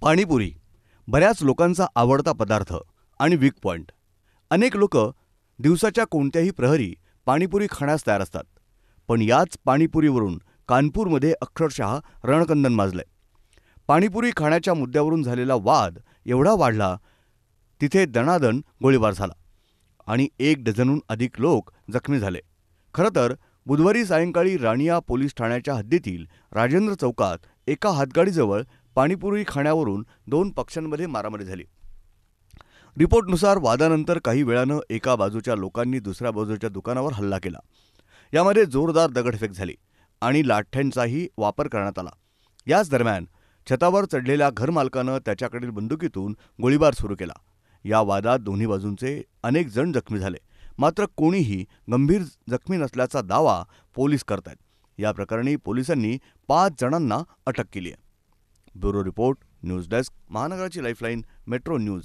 पाणीपुरी बऱ्याच लोकांचा आवडता पदार्थ आणि वीक पॉइंट. अनेक लोक दिवसाच्या कोणत्याही प्रहरी पाणीपुरी खाण्यास तयार असतात. पण याच पाणीपुरीवरून कानपूरमध्ये अक्षरशः रणकंदन माजलंय. पाणीपुरी खाण्याच्या मुद्द्यावरून झालेला वाद एवढा वाढला तिथे दणादण गोळीबार झाला आणि 1 डझनहून अधिक लोक जखमी झाले. खरं तर बुधवारी सायंकाळी रानिया पोलीस ठाण्याच्या हद्दीतील राजेंद्र चौकात एका हातगाडीजवळ पाणीपुरी खाण्यावरून 2 पक्षांमध्ये मारामारी झाली. रिपोर्टनुसार वादानंतर काही वेळानं एका बाजूच्या लोकांनी दुसऱ्या बाजूच्या दुकानावर हल्ला केला. यामध्ये जोरदार दगडफेक झाली आणि लाठ्यांचाही वापर करण्यात आला. याच दरम्यान छतावर चढलेल्या घरमालकानं त्याच्याकडील बंदुकीतून गोळीबार सुरू केला. या वादात दोन्ही बाजूंचे अनेक जण जखमी झाले. मात्र कोणीही गंभीर जखमी नसल्याचा दावा पोलीस करतायत. या प्रकरणी पोलिसांनी 5 जणांना अटक केली आहे. ब्युरो रिपोर्ट, न्यूज डेस्क, महानगराची लाईफलाईन, मेट्रो न्यूज.